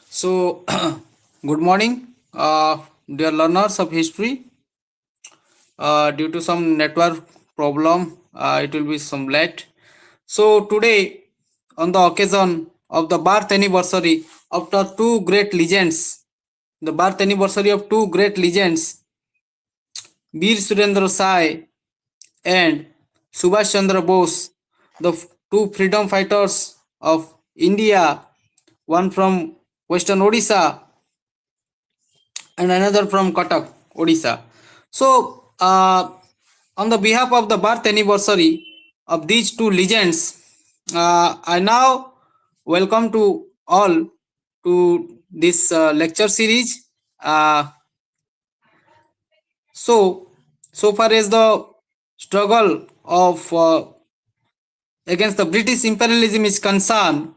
So, good morning, dear learners of history. Due to some network problem, it will be some late. So, today, on the occasion of the birth anniversary of the two great legends, the birth anniversary of two great legends, Veer Surendra Sai and Subhash Chandra Bose, the two freedom fighters of India, one from Western Odisha and another from Cuttack, Odisha. So, on the behalf of the birth anniversary of these two legends, I now welcome to all to this lecture series. So far as the struggle of against the British imperialism is concerned,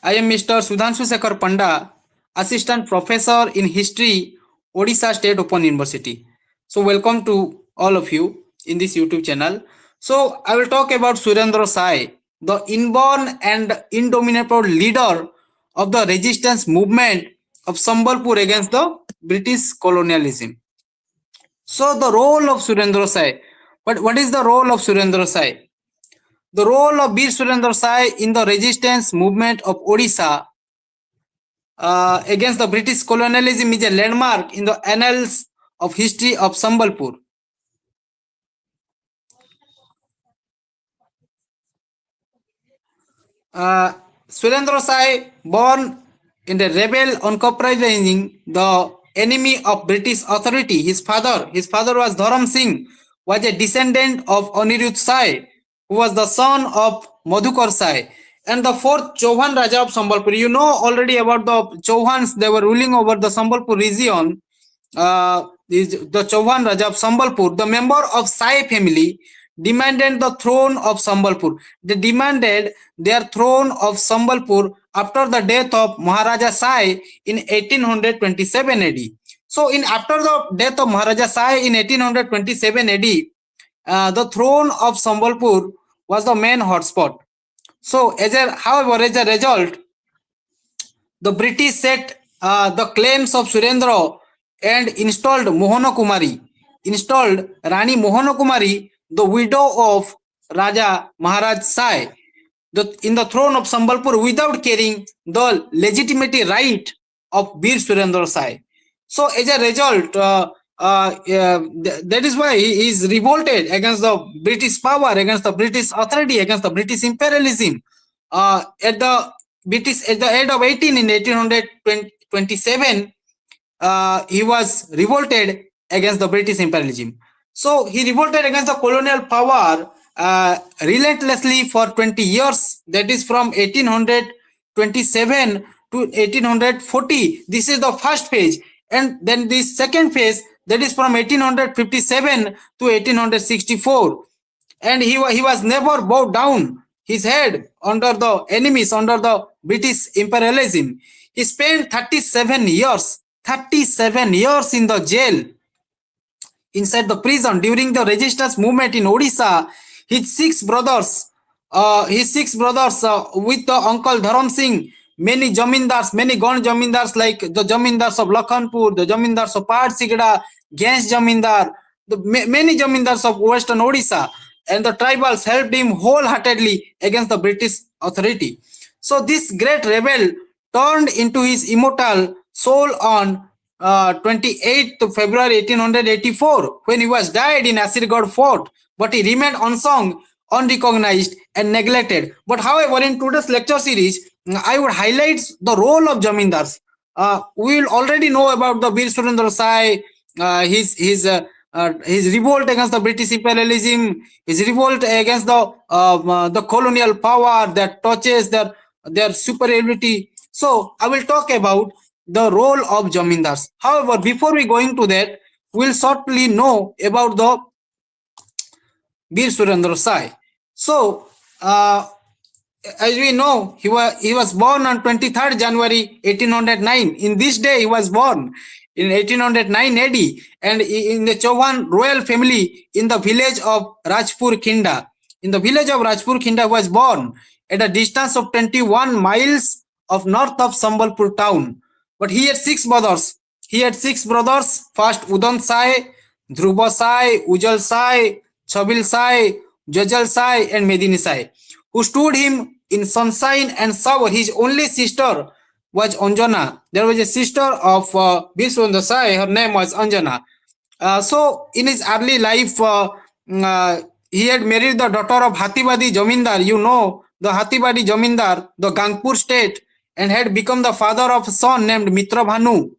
I am Mr. Sudhanshu Sekhar Panda, Assistant Professor in History, Odisha State Open University. So, welcome to all of you in this YouTube channel. So, I will talk about Surendra Sai, the inborn and indomitable leader of the resistance movement of Sambalpur against the British colonialism. So, the role of Surendra Sai. But what is the role of Surendra Sai? The role of Veer Surendra Sai in the resistance movement of Odisha against the British colonialism is a landmark in the annals of history of Sambalpur. Surendra Sai, born in the rebel uncompromising the enemy of British authority. His father was Dharam Singh, was a descendant of Anirudh Sai, who was the son of Madhukar Sai, and the fourth Chauhan Raja of Sambalpur. You know already about the Chauhans; they were ruling over the Sambalpur region. Is the Chauhan Raja of Sambalpur, the member of Sai family, demanded the throne of Sambalpur. They demanded their throne of Sambalpur after the death of Maharaja Sai in 1827 AD. So, in after the death of Maharaja Sai in 1827 AD, the throne of Sambalpur was the main hotspot. So, however, as a result, the British set the claims of Surendra and installed Rani Mohana Kumari, the widow of Raja Maharaj Sai, in the throne of Sambalpur without carrying the legitimate right of Veer Surendra Sai. So, as a result, that is why he is revolted against the British power, against the British authority, against the British imperialism. At the age of 18 in 1827, he was revolted against the British imperialism. So he revolted against the colonial power relentlessly for 20 years. That is from 1827 to 1840. This is the first phase. And then the second phase, that is from 1857 to 1864. And he was never bowed down his head under the enemies, under the British imperialism. He spent 37 years in the jail, inside the prison during the resistance movement in Odisha. His six brothers with the uncle Dharam Singh, many jamindars, many gone jamindars like the jamindars of Lakhanpur, the jamindars of Pahad Sigda, Gens Jamindar, many jamindars of Western Odisha, and the tribals helped him wholeheartedly against the British authority. So this great rebel turned into his immortal soul on 28th February 1884 when he was died in Asirgarh Fort, but he remained unsung, unrecognized and neglected. But however, in today's lecture series, I would highlight the role of Jamindars. We will already know about the Veer Surendra Sai, his revolt against the British imperialism, his revolt against the colonial power that touches their superiority. So I will talk about the role of Jamindars. However, before we going to that, we'll shortly know about the Veer Surendra Sai. So, as we know, he was born on 23rd January 1809. In this day, he was born in 1809 AD, and in the Chauhan royal family in the village of Rajpur Khinda. In the village of Rajpur Khinda, he was born, at a distance of 21 miles of north of Sambalpur town. But he had six brothers. He had six brothers. First Udan Sai, Dhruva Sai, Ujal Sai, Chabil Sai, Jajal Sai, and Medini Sai, who stood him in sunshine and shower. His only sister was Anjana. There was a sister of Veer Surendra Sai. Her name was Anjana. So in his early life, he had married the daughter of Hatibadi Jamindar. You know the Hatibadi Jamindar, the Gangpur state, and had become the father of a son named Mitra Bhanu.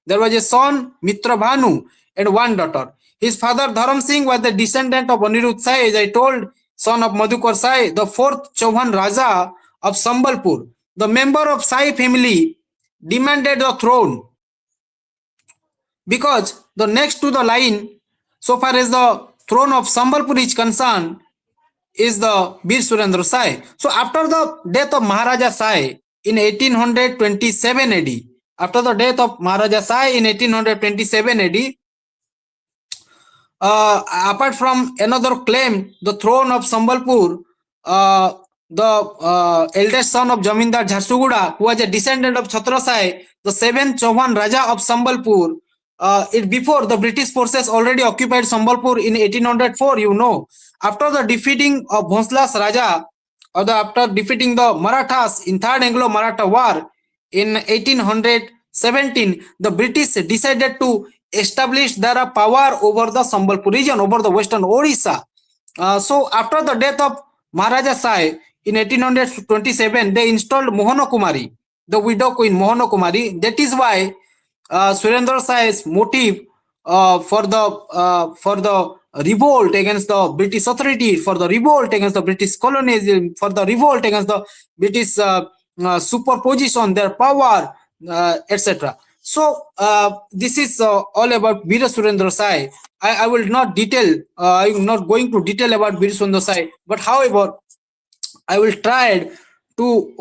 There was a son, Mitra Bhanu, and one daughter. His father, Dharam Singh, was the descendant of Anirudh Sai, as I told, son of Madhukar Sai, the fourth Chauhan Raja of Sambalpur. The member of Sai family demanded the throne because the next to the line, so far as the throne of Sambalpur is concerned, is the Veer Surendra Sai. So after the death of Maharaja Sai in 1827 AD, after the death of Maharaja Sai in 1827 AD, apart from another claim, the throne of Sambalpur, the eldest son of Jamindar Jharsuguda, who was a descendant of Chhatra Sai, the seventh Chauhan Raja of Sambalpur, before the British forces already occupied Sambalpur in 1804, you know. After the defeating of Bhonslas Raja, after defeating the Marathas in Third Anglo-Maratha War in 1817, the British decided to establish their power over the Sambalpur region, over the western Odisha. So after the death of Maharaja Sai in 1827, they installed Mohana Kumari, the widow queen Mohana Kumari. That is why Surendra Sai's motive for the revolt against the British authority, for the revolt against the British colonialism, for the revolt against the British superposition, their power, etc. So this is all about Veer Surendra Sai. I will not detail. I am not going to detail about Veer Surendra Sai. But however, I will try to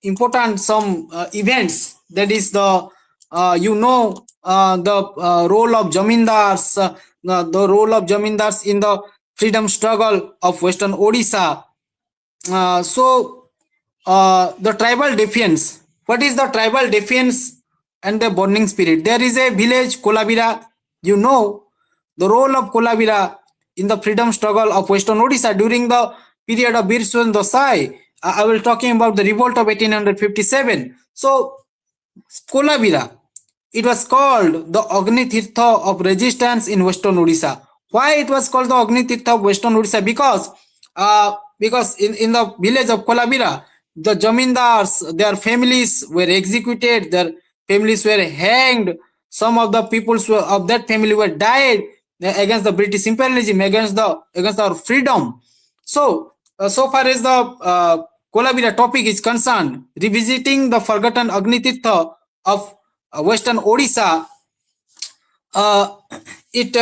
important some events. That is the the role of Jamindars, the role of Jamindars in the freedom struggle of Western Odisha. The tribal defiance. What is the tribal defiance and the burning spirit? There is a village, Kolabira. You know the role of Kolabira in the freedom struggle of Western Odisha during the period of Veer Surendra Sai. I will talking about the revolt of 1857. So Kolabira, it was called the Agni Tirtha of resistance in Western Odisha. Why it was called the Agni Tirtha of Western Odisha? Because in the village of Kolabira, the Jamindars, their families were executed, their families were hanged. Some of the people of that family were died against the British imperialism, against our freedom. So far as the Kolabira topic is concerned, revisiting the forgotten Agni Tirtha of Western Odisha, it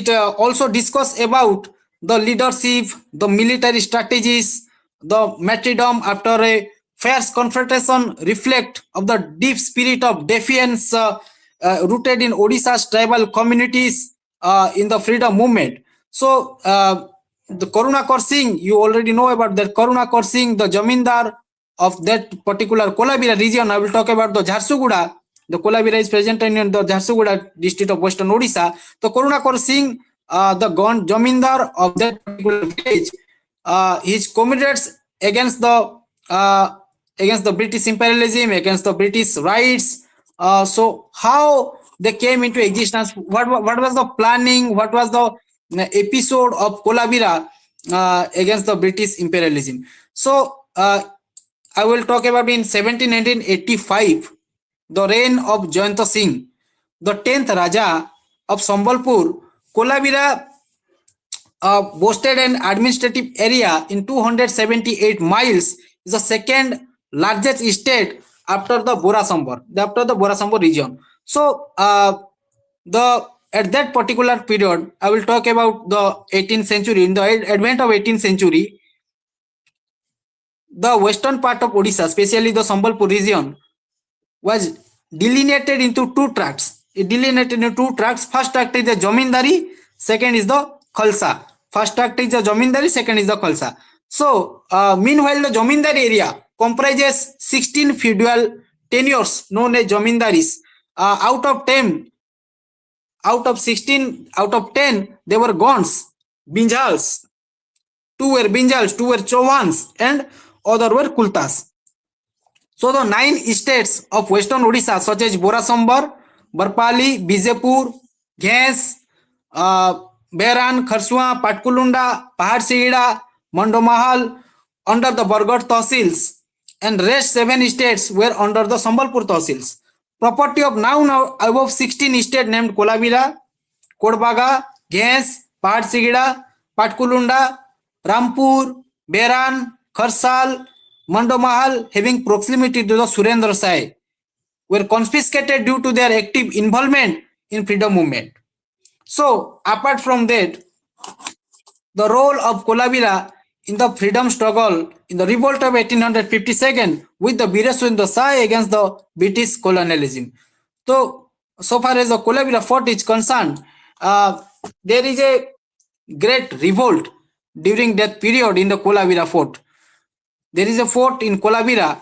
also discuss about the leadership, the military strategies, the martyrdom after a fierce confrontation, reflect of the deep spirit of defiance rooted in Odisha's tribal communities in the freedom movement. So the Karunakar Singh, you already know about that. Karunakar Singh, the Jamindar of that particular Kolabira region. I will talk about the Jharsuguda. The Kolabira is present in the Jharsuguda district of Western Odisha. The Karunakar Singh, the Jamindar of that particular village, his comrades against the British imperialism, against the British rights. So how they came into existence? What was the planning? What was the episode of Kolabira against the British imperialism? So I will talk about in 1785, the reign of Jayanta Singh, the 10th Raja of Sambalpur. Kolabira boasted an administrative area in 278 miles, is the second largest state after the Borasambor region. So at that particular period, I will talk about the 18th century. In the advent of 18th century, the western part of Odisha, especially the Sambalpur region, was delineated into two tracts. First tract is the Jamindari, second is the Khalsa. First tract is the Jamindari, second is the Khalsa. So, meanwhile, the Jamindar area comprises 16 feudal tenures known as Jamindaris. Out of 10, out of 16, out of 10, they were Gonds, Binjals. Two were Binjals, two were Chauvans, and other were Kultas. So the 9 states of western Odisha such as Borasambar, Barpali, Bijepur, Ghes, Beran, Kharsua, Patkulunda, Pahadsihida, Mandomahal under the Bargarh Tahsils, and rest 7 states were under the Sambalpur Tahsils. Property of now above 16 states named Kolabira, Kodbaga, Ghes, Pahadsihida, Patkulunda, Rampur, Beran, Kharsal, Mandomahal, having proximity to the Surendra Sai, were confiscated due to their active involvement in freedom movement. So, apart from that, the role of Kolabira in the freedom struggle in the revolt of 1852 with the Veer Surendra Sai against the British colonialism. So far as the Kolabira fort is concerned, there is a great revolt during that period in the Kolabira fort. There is a fort in Kolabira.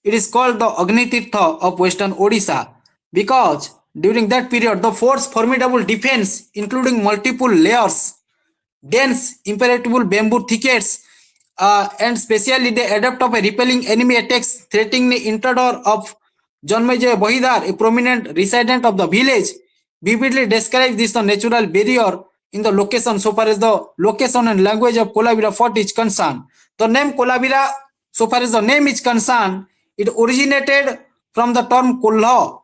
It is called the Agnitirtha of Western Odisha because during that period the fort's formidable defense, including multiple layers, dense impenetrable bamboo thickets, and specially the adapt of a repelling enemy attacks threatening the intruder of Janmejay Bahidar, a prominent resident of the village, vividly describes this the natural barrier in the location so far as the location and language of Kolabira fort is concerned. The name Kolabira, so far as the name is concerned, it originated from the term Kolha,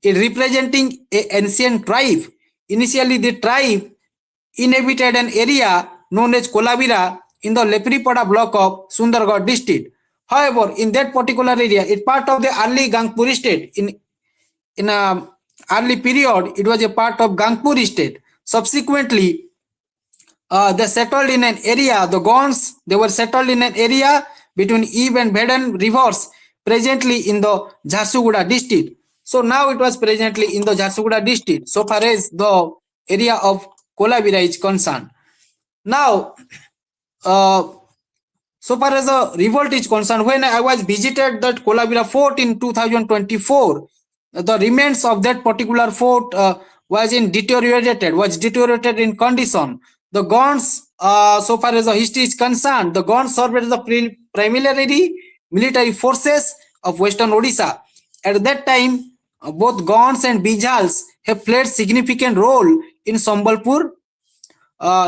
it representing an ancient tribe. Initially, the tribe inhabited an area known as Kolabira in the Lepripada block of Sundargarh district. However, in that particular area, it part of the early Gangpur state. In a early period, it was a part of Gangpur state. Subsequently, they settled in an area. The Gonds, they were settled in an area between Eve and Beden rivers, presently in the Jharsuguda district. So now it was presently in the Jharsuguda district, so far as the area of Kolabira is concerned. Now, so far as the revolt is concerned, when I was visited that Kolabira fort in 2024, the remains of that particular fort was deteriorated in condition. The Gonds, so far as the history is concerned, the Gonds served as the primarily military forces of Western Odisha. At that time, both Gonds and Bijals have played significant role in Sambalpur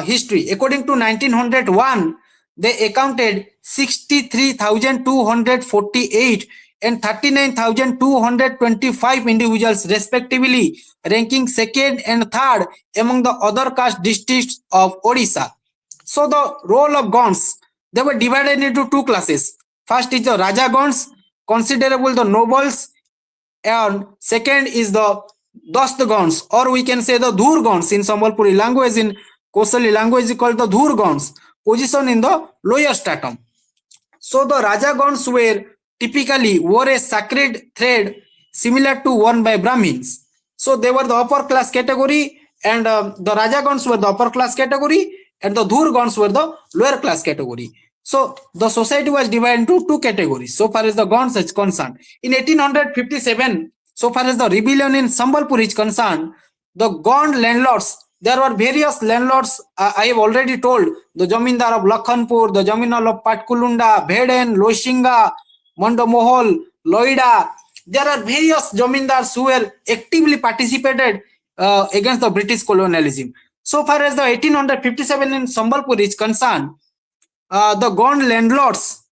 history. According to 1901, they accounted 63,248 and 39,225 individuals respectively, ranking second and third among the other caste districts of Odisha. So the role of Gonds, they were divided into two classes. First is the Raja Gonds, considerable the nobles, and second is the Dast Gonds, or we can say the Dhur Gonds in Sambalpuri language. In Kosali language is called the Dhur Gonds, position in the lower stratum. So the Raja Gonds were typically wore a sacred thread similar to worn by Brahmins. So they were the upper class category, and the Raja Gonds were the upper class category, and the Dhur Gonds were the lower class category. So the society was divided into two categories so far as the Gonds is concerned. In 1857, so far as the rebellion in Sambalpur is concerned, the Gond landlords, there were various landlords. I have already told the Jamindar of Lakhanpur, the Jamindar of Patkulunda, Bheden, Loishinga, Mandomohol, Loida. There are various Jamindars who were actively participated against the British colonialism. So far as the 1857 in Sambalpur is concerned, the Gond landlords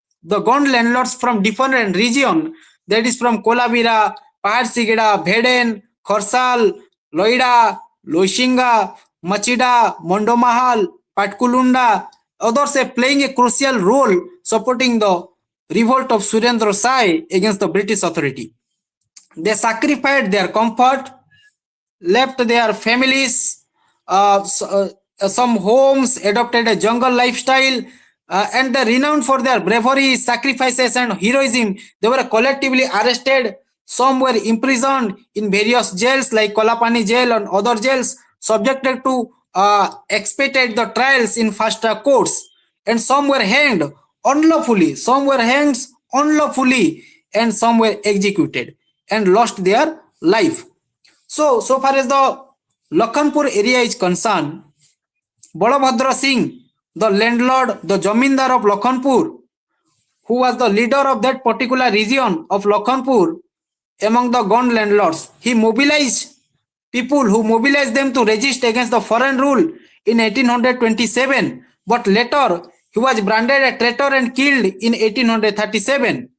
from different region, that is from Kolabira, Pahadsihida, Bheden, Kharsal, Loida, Loishinga, Machida, Mandomahal, Patkulunda, others are playing a crucial role supporting the revolt of Surendra Sai against the British authority. They sacrificed their comfort, left their families, some homes, adopted a jungle lifestyle, and they renowned for their bravery, sacrifices, and heroism. They were collectively arrested. Some were imprisoned in various jails like Kolapani jail and other jails, subjected to expected the trials in fast track courts. and some were hanged unlawfully, and some were executed and lost their life. So far as the Lakhanpur area is concerned, Balabhadra Singh, the landlord, the Jamindar of Lakhanpur, who was the leader of that particular region of Lakhanpur among the Gond landlords, he mobilized people who mobilized them to resist against the foreign rule in 1827. But later, he was branded a traitor and killed in 1837.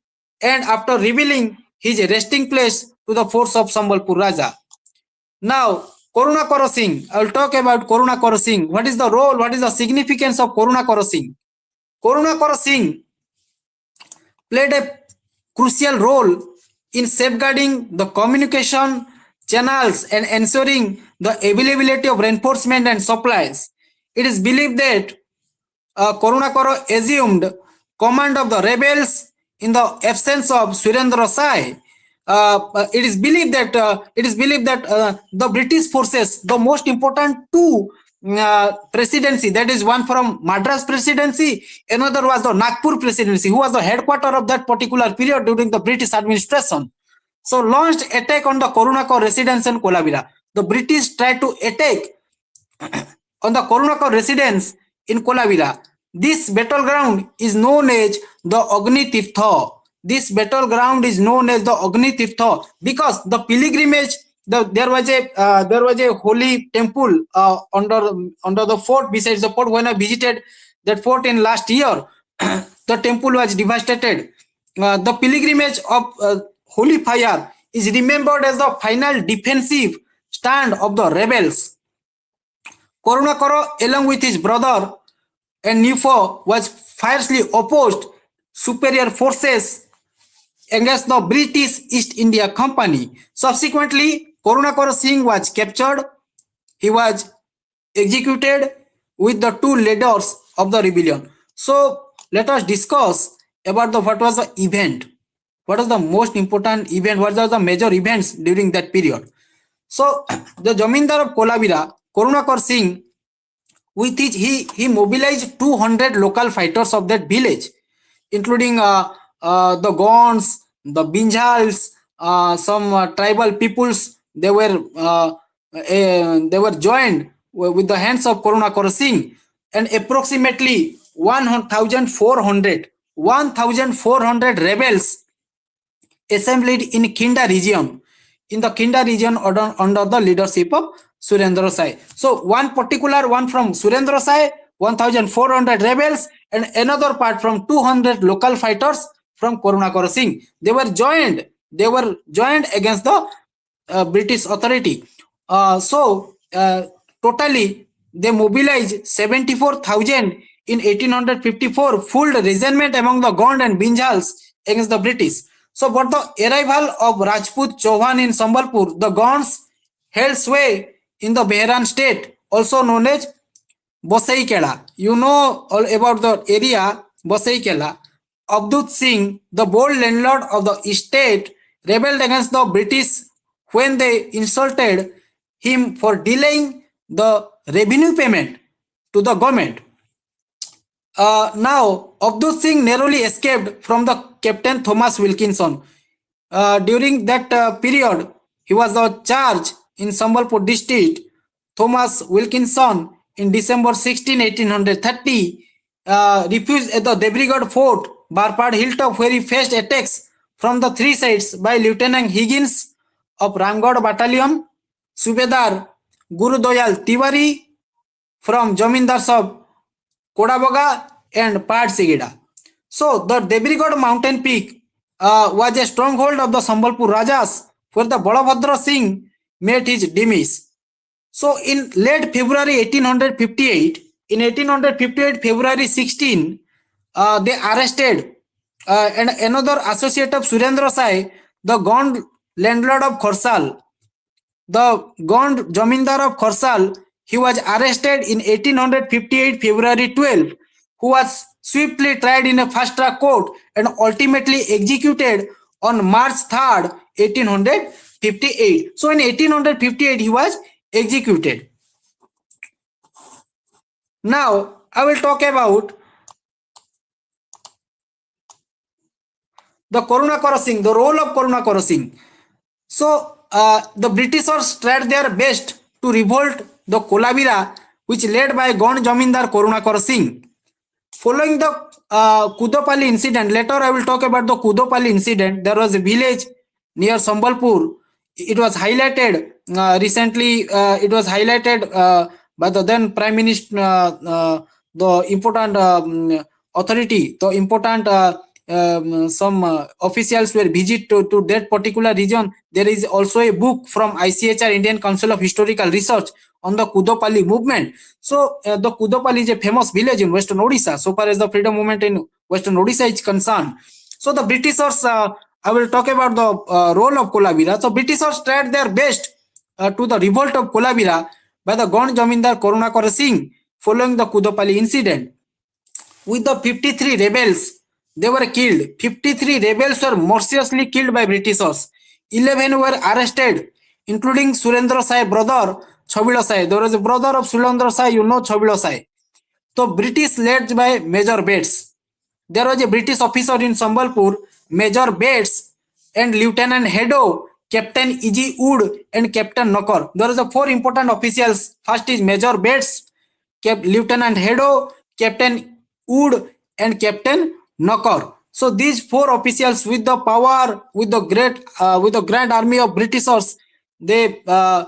And after revealing his resting place to the force of Sambalpur Raja. Now, Karunakara Singh. I will talk about Karunakara Singh. What is the role? What is the significance of Karunakara Singh? Karunakara Singh played a crucial role in safeguarding the communication channels and ensuring the availability of reinforcement and supplies. It is believed that Karunakara assumed command of the rebels in the absence of Surendra Sai. It is believed that the British forces, the most important two presidency, that is one from Madras presidency, another was the Nagpur presidency, who was the headquarter of that particular period during the British administration. So launched attack on the Karunakara residence in Kolabira. The British tried to attack on the Karunakara residence in Kolabira. This battleground is known as the Agni Tirtha. This battleground is known as the Agni Tirtha because the pilgrimage, there was a holy temple under the fort, besides the fort. When I visited that fort in last year, the temple was devastated. The pilgrimage of holy fire is remembered as the final defensive stand of the rebels. Karunakara, along with his brother and new foe, was fiercely opposed superior forces against the British East India Company. Subsequently, Karunakara Singh was captured. He was executed with the two leaders of the rebellion. So let us discuss about what was the event. What was the most important event? What are the major events during that period? So the Jamindar of Kolabira, Karunakara Singh, with which he mobilized 200 local fighters of that village, including the Gonds, the Binjals, some tribal peoples. They were joined with the hands of Karunakara Singh, and approximately 1,400 rebels assembled in Kinda region, under the leadership of Surendra Sai. So one particular one from Surendra Sai, 1,400 rebels, and another part from 200 local fighters from Karunakara Singh. They were joined against the British authority. Totally they mobilized 74,000 in 1854, full resentment among the Gond and Binjals against the British. So, but the arrival of Rajput Chauhan in Sambalpur, the Gonds held sway in the Behran state, also known as Bosaikela. You know all about the area Bosaikela. Abdut Singh, the bold landlord of the estate, rebelled against the British when they insulted him for delaying the revenue payment to the government. Now, Abdul Singh narrowly escaped from the Captain Thomas Wilkinson. During that period, he was charged in Sambalpur district. Thomas Wilkinson, in December 16, 1830, refused at the Debrigad Fort, Barpad Hilltop, where he faced attacks from the three sides by Lieutenant Higgins of Ramgarh Battalion, Subedar Guru Doyal Tiwari from Jamindars of Kodaboga and Pad Sigida. So the Debrigad mountain peak was a stronghold of the Sambalpur Rajas, where the Balabhadra Singh met his demise. So in late February 1858, February 16, they arrested and another associate of Surendra Sai, the Gond landlord of Khorsal. The Gond Jamindar of Khorsal, he was arrested in 1858 February 12, who was swiftly tried in a fast-track court and ultimately executed on March 3rd, 1858. So in 1858, he was executed. Now, I will talk about The Karunakara Singh, the role of Karunakara Singh. So the Britishers tried their best to revolt the Kolabira, which led by Gond Jamindar Karunakara Singh. Following the Kudapali incident, later I will talk about the Kudapali incident. There was a village near Sambalpur. It was highlighted recently. It was highlighted by the then Prime Minister, the important authority, the important some officials were visit to that particular region. There is also a book from ICHR, Indian Council of Historical Research, on the Kudapali movement. So the Kudapali is a famous village in Western Odisha, so far as the freedom movement in Western Odisha is concerned. So the Britishers, I will talk about the role of Kolabira. So Britishers tried their best to the revolt of Kolabira by the Gond Jamindar Karunakara Singh following the Kudapali incident. With the 53 rebels, they were killed. 53 rebels were mercilessly killed by Britishers. 11 were arrested, including Surendra Sai brother Chhabila Sai. There was a brother of Surendra Sai, you know, Chhabila Sai. So British led by Major Bates. There was a British officer in Sambalpur, Major Bates, and Lieutenant Hedo, Captain E.G. Wood, and Captain Knocker. There are four important officials. First is Major Bates, Lieutenant Hedo, Captain Wood, and Captain Knocker. So these four officials, with the power, with the grand army of Britishers, they were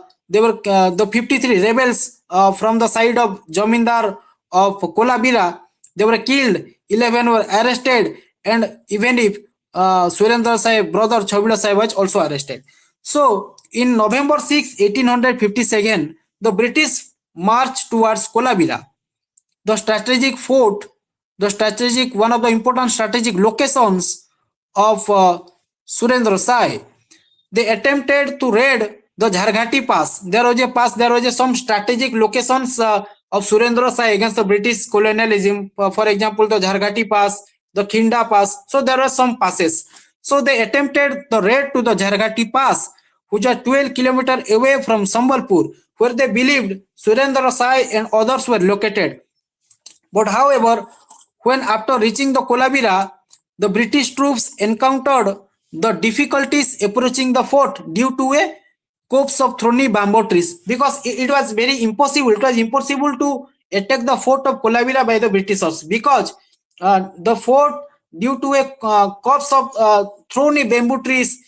the 53 rebels from the side of Jamindar of Kolabira. They were killed. 11 were arrested, and even if Surendra Sai brother Chhabila Sai was also arrested. So in November 6, 1857, the British marched towards Kolabira. The strategic fort, one of the important strategic locations of Surendra Sai. They attempted to raid the Jharghati Pass. There was some strategic locations of Surendra Sai against the British colonialism. For example, the Jharghati Pass, the Khinda Pass. So there were some passes. So they attempted the raid to the Jharghati Pass, which are 12 kilometers away from Sambalpur, where they believed Surendra Sai and others were located. But however, when after reaching the Kolabira, the British troops encountered the difficulties approaching the fort due to a copse of thorny bamboo trees, because it was very impossible. It was impossible to attack the fort of Kolabira by the Britishers, because the fort, due to a copse of thorny bamboo trees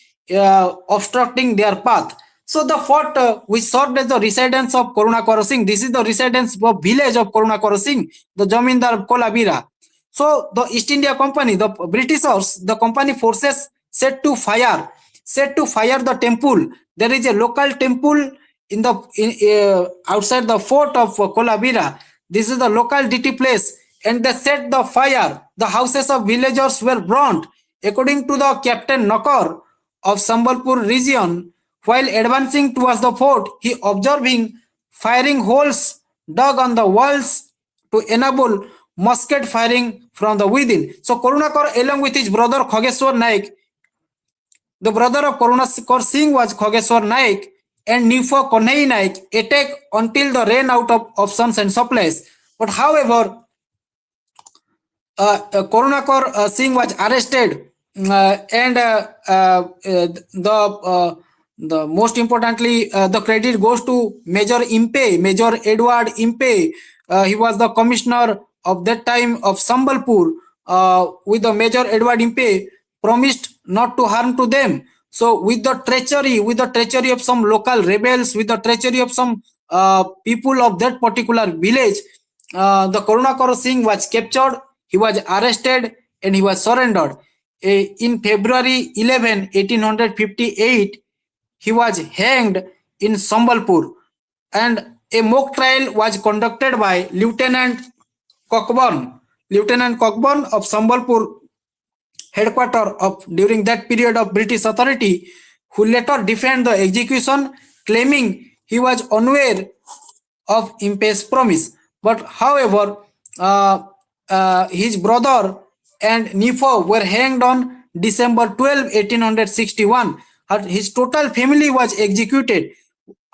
obstructing their path. So the fort which served as the residence of Karunakara Singh. This is the residence of village of Karunakara Singh, the Jamindar of Kolabira. So the East India Company, the Britishers, the company forces set to fire the temple. There is a local temple in the outside the fort of Kolabira. This is the local deity place, and they set the fire. The houses of villagers were burnt. According to the Captain Knocker of Sambalpur region, while advancing towards the fort, he observing firing holes dug on the walls to enable musket firing from the within. So Karunakar, along with his brother Khogeshwar Naik, the brother of Karunakar Singh was Khogeshwar Naik, and Nifo Konhei Naik, attacked until the ran out of options and supplies. But however, Karunakar Singh was arrested, and the most importantly, the credit goes to Major Edward Impe. He was the commissioner of that time of Sambalpur. With the Major Edward Impe promised not to harm to them. So with the treachery of some local rebels, with the treachery of some people of that particular village, the Karunakar Singh was captured. He was arrested and he was surrendered. In February 11, 1858, he was hanged in Sambalpur, and a mock trial was conducted by Lieutenant Cockburn of Sambalpur headquarters of during that period of British authority, who later defended the execution, claiming he was unaware of Impe's promise. But however, his brother and Nifo were hanged on December 12, 1861. His total family was executed.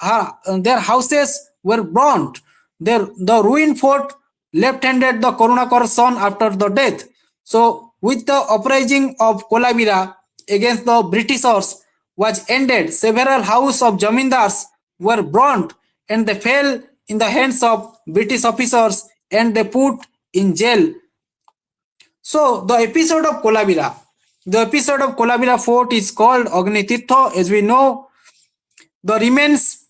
Their houses were burnt. The ruined fort left-handed the Karunakar son after the death. So With the uprising of Kolabira against the Britishers was ended, several houses of Jamindars were burnt and they fell in the hands of British officers and they put in jail. So the episode of Kolabira fort is called Agnitirtha. As we know, the remains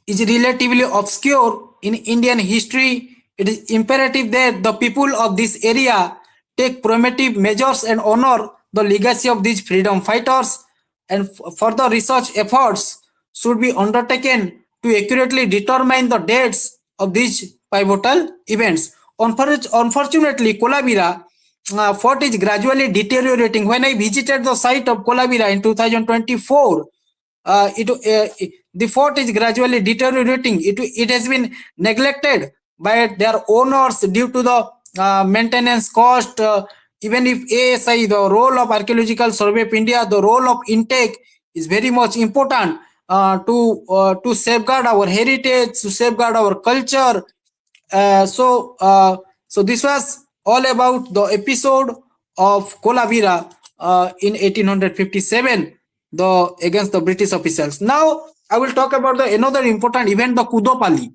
is relatively obscure in Indian history. It is imperative that the people of this area take proactive measures and honor the legacy of these freedom fighters, and further research efforts should be undertaken to accurately determine the dates of these pivotal events. Unfortunately, Kolabira fort is gradually deteriorating. When I visited the site of Kolabira in 2024, the fort is gradually deteriorating. It has been neglected by their owners due to the maintenance cost. Even if ASI, the role of Archaeological Survey of India, the role of intake is very much important to safeguard our heritage, to safeguard our culture. So this was all about the episode of Kolabira in 1857, the against the British officials. Now I will talk about the another important event, the Kudapali,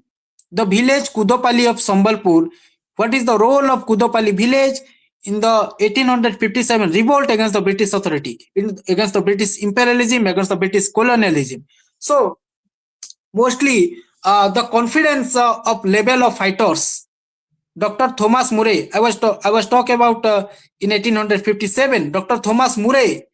the village Kudapali of Sambalpur. What is the role of Kudapali village in the 1857 revolt against the British authority, against the British imperialism, against the British colonialism? So mostly the confidence of level of fighters. Dr. Thomas Murray, I was talking about in 1857. Dr. Thomas Murray,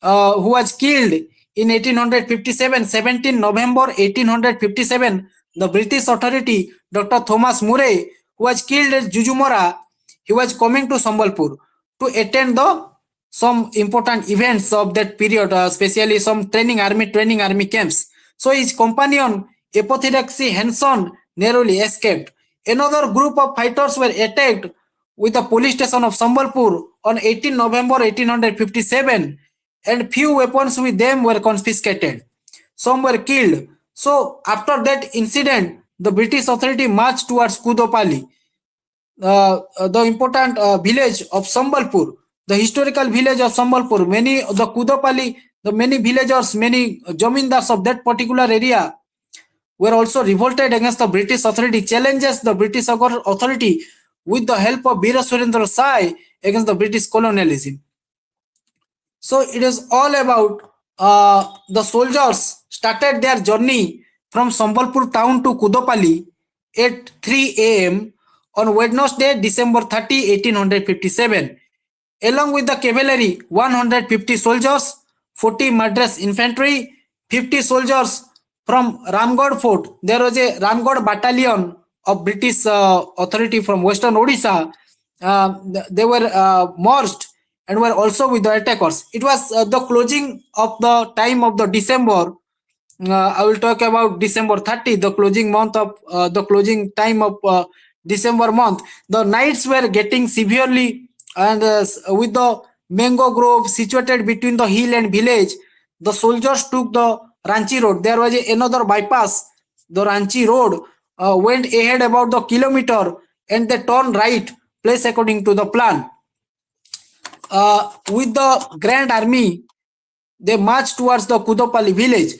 who was killed in 1857, 17 November 1857. The British authority, Dr. Thomas Murray, who was killed at Jujumara, he was coming to Sambalpur to attend the some important events of that period, especially some army camps. So his companion, Epothidaxi Henson, narrowly escaped. Another group of fighters were attacked with the police station of Sambalpur on 18 November 1857, and few weapons with them were confiscated. Some were killed. So after that incident, the British authority marched towards Kudapali, the important village of Sambalpur, the historical village of Sambalpur. Many the Kudapali, the many villagers, many jamindars of that particular area were also revolted against the British authority, challenges the British authority with the help of Veer Surendra Sai against the British colonialism. So it is all about the soldiers started their journey from Sambalpur town to Kudapali at 3 a.m. on Wednesday, December 30, 1857. Along with the cavalry, 150 soldiers, 40 Madras infantry, 50 soldiers from Ramgarh fort. There was a Ramgarh battalion of British authority from Western Odisha. They were marched and were also with the attackers. It was the closing of the time of the December. I will talk about December 30, the closing month of the closing time of December month. The nights were getting severely, and with the mango grove situated between the hill and village, the soldiers took the Ranchi road. There was another bypass. The Ranchi road went ahead about the kilometer, and they turned right, place according to the plan. With the Grand Army, they marched towards the Kudapali village.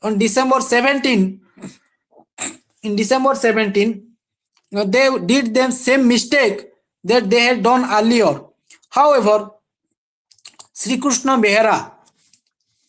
On December 17, in December 17, they did the same mistake that they had done earlier. However, Sri Krishna Behera,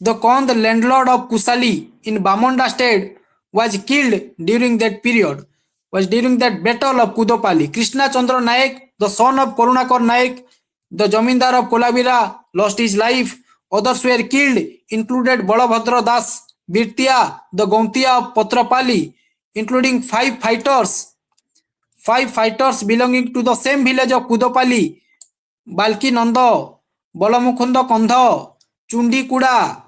the landlord of Kusali in Bamonda state, was killed during that period, was during that battle of Kudapali. Krishna Chandra Naik, the son of Karunakar Naik, the Jamindar of Kolabira, lost his life. Others were killed, included Balabhadra Das Birtia, the Gauntia of Patrapali, including five fighters belonging to the same village of Kudapali: Balki Nanda, Balamukunda Kandha, Chundi Kuda,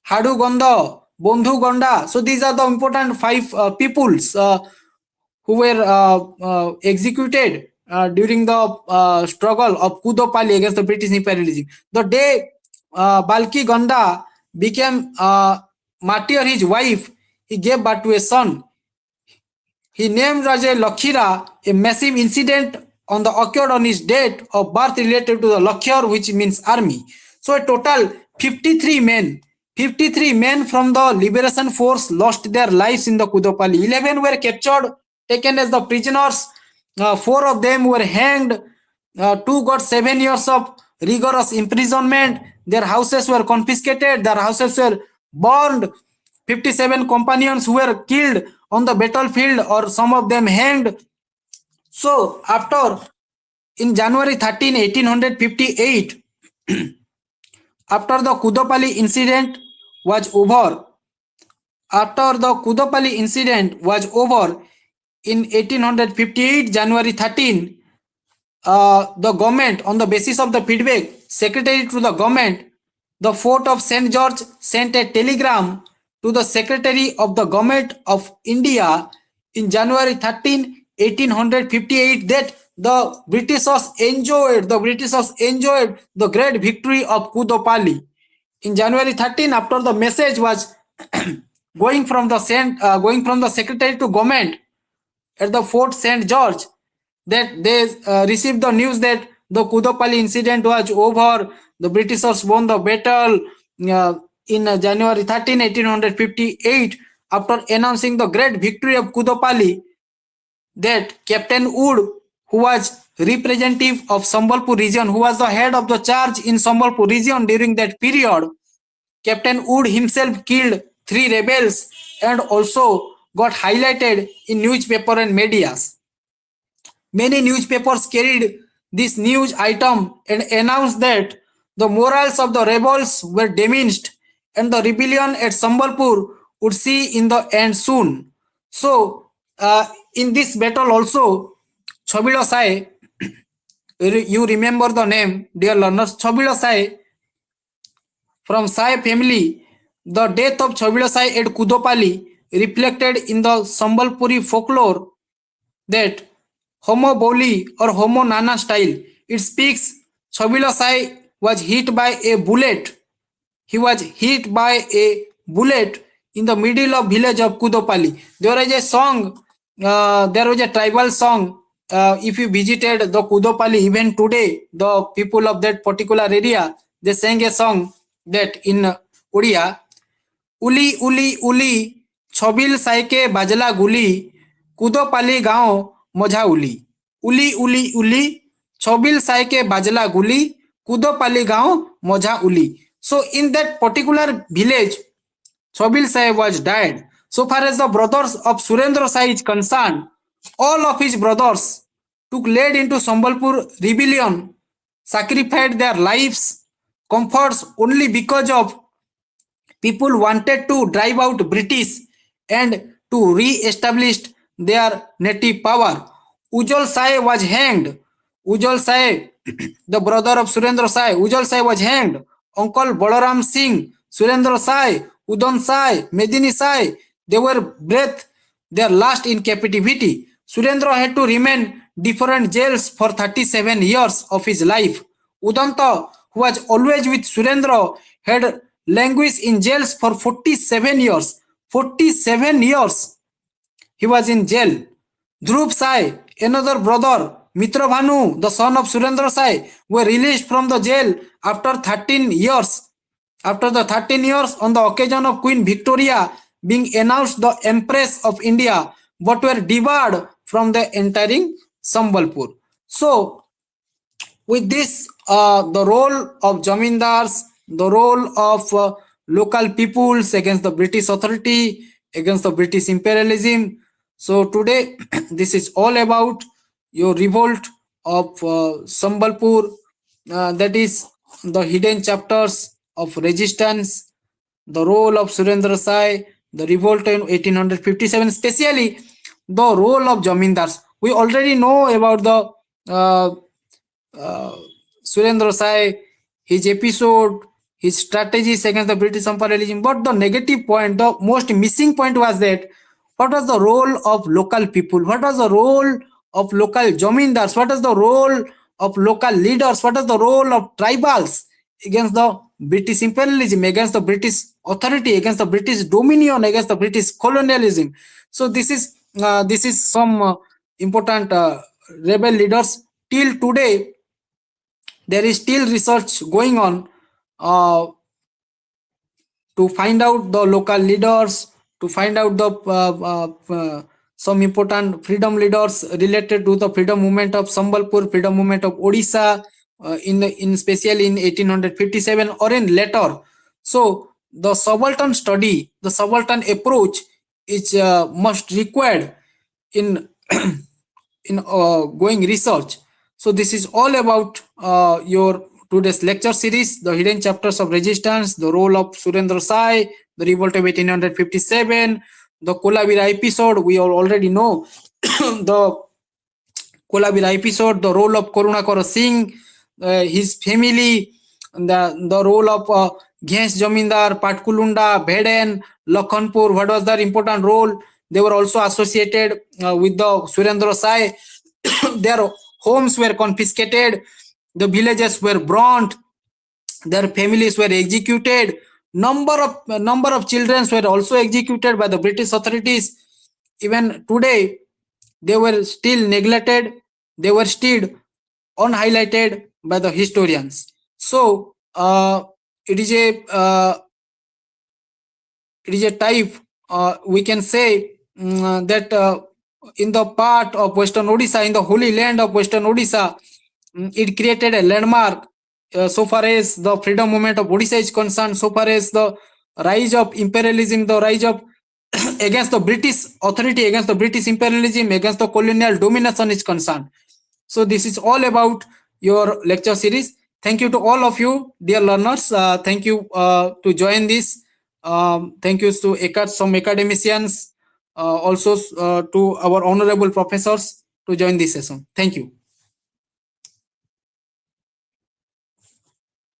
Hadu Ganda, Bondhu Ganda. So these are the important five peoples who were executed during the struggle of Kudapali against the British imperialism. The day Balki Ganda became martyr his wife, he gave birth to a son. He named Raja Lakhira. A massive incident on the occurred on his date of birth related to the Lakhyar, which means army. So a total 53 men, 53 men from the liberation force lost their lives in the Kudapali. 11 were captured, taken as the prisoners. 4 of them were hanged. 2 got 7 years of rigorous imprisonment. Their houses were confiscated. Their houses were burned. 57 companions were killed on the battlefield, or some of them hanged. So, after in January 13, 1858, after the Kudapali incident was over, in 1858, January 13, the government, on the basis of the feedback, secretary to the government, the fort of St. George sent a telegram to the secretary of the government of India in January 13, 1858, that the Britishers enjoyed the great victory of Kudapali. In January 13, after the message was going from the secretary to government at the Fort St. George, that they received the news that the Kudapali incident was over, the Britishers won the battle in January 13, 1858, after announcing the great victory of Kudapali, that Captain Wood, who was representative of Sambalpur region, who was the head of the charge in Sambalpur region during that period, Captain Wood himself killed 3 rebels and also got highlighted in newspaper and medias. Many newspapers carried this news item and announced that the morals of the rebels were diminished and the rebellion at Sambalpur would see in the end soon. So, in this battle also, Chabila Sai, you remember the name, dear learners, Chabila Sai, from Sai family, the death of Chabila Sai at Kudapali reflected in the Sambalpuri folklore that Homo Boli or Homo Nana style. It speaks Chabila Sai was hit by a bullet. He was hit by a bullet in the middle of village of Kudapali. There is a song, there was a tribal song. If you visited the Kudapali even today, the people of that particular area, they sang a song that in Odia, Uli Uli Uli Chobil Saike Bajala Guli Kudapali Gao Moja Uli. Uli Uli Uli Chobil Saike Bajala Guli Kudapali Gao Moja Uli. So in that particular village, Chobil Sai was died. So far as the brothers of Surendra Sai is concerned, all of his brothers took lead into Sambalpur rebellion, sacrificed their lives, comforts only because of people wanted to drive out British and to re-establish their native power. Ujjwal Sai was hanged. Ujjwal Sai, the brother of Surendra Sai, Ujjwal Sai was hanged. Uncle Balaram Singh, Surendra Sai, Udan Sai, Medini Sai, they were breathed their last in captivity. Surendra had to remain different jails for 37 years of his life. Udanta, who was always with Surendra, had languished in jails for 47 years. 47 years he was in jail. Dhruv Sai, another brother, Mitra Bhanu, the son of Surendra Sai, were released from the jail after 13 years. After the 13 years, on the occasion of Queen Victoria being announced the Empress of India, but were debarred from the entering Sambalpur. So, with this, the role of Jamindars, the role of local peoples against the British authority, against the British imperialism. So today, this is all about your revolt of Sambalpur, that is the hidden chapters of resistance, the role of Surendra Sai, the revolt in 1857, especially the role of Jamindars. We already know about the Surendra Sai, his episode, his strategies against the British imperialism. But the negative point, the most missing point was that what was the role of local people? What was the role of local Jamindars? What is the role of local leaders? What is the role of tribals against the British imperialism, against the British authority, against the British dominion, against the British colonialism? So this is some important rebel leaders till today there is still research going on to find out the local leaders, to find out the some important freedom leaders related to the freedom movement of Sambalpur, freedom movement of Odisha, in specially in 1857 or in later. So the subaltern study, the subaltern approach is must required in in going research. So this is all about your today's lecture series, the hidden chapters of resistance, the role of Surendra Sai, the revolt of 1857, the Kolabira episode. We all already know the Kolabira episode, the role of Karunakara Singh, his family, the role of Ghesh Jamindar, Patkulunda, Bheden, Lakhanpur. What was their important role? They were also associated with the Surendra Sai. Their homes were confiscated, the villages were burnt, their families were executed. Number of children were also executed by the British authorities. Even today, they were still neglected. They were still unhighlighted by the historians. So it is a type, we can say, that in the part of Western Odisha, in the holy land of Western Odisha, it created a landmark so far as the freedom movement of Odisha is concerned, so far as the rise of imperialism, the rise of against the British authority, against the British imperialism, against the colonial domination is concerned. So this is all about your lecture series. Thank you to all of you, dear learners. Thank you to join this. Thank you to some academicians, also to our honorable professors to join this session. Thank you.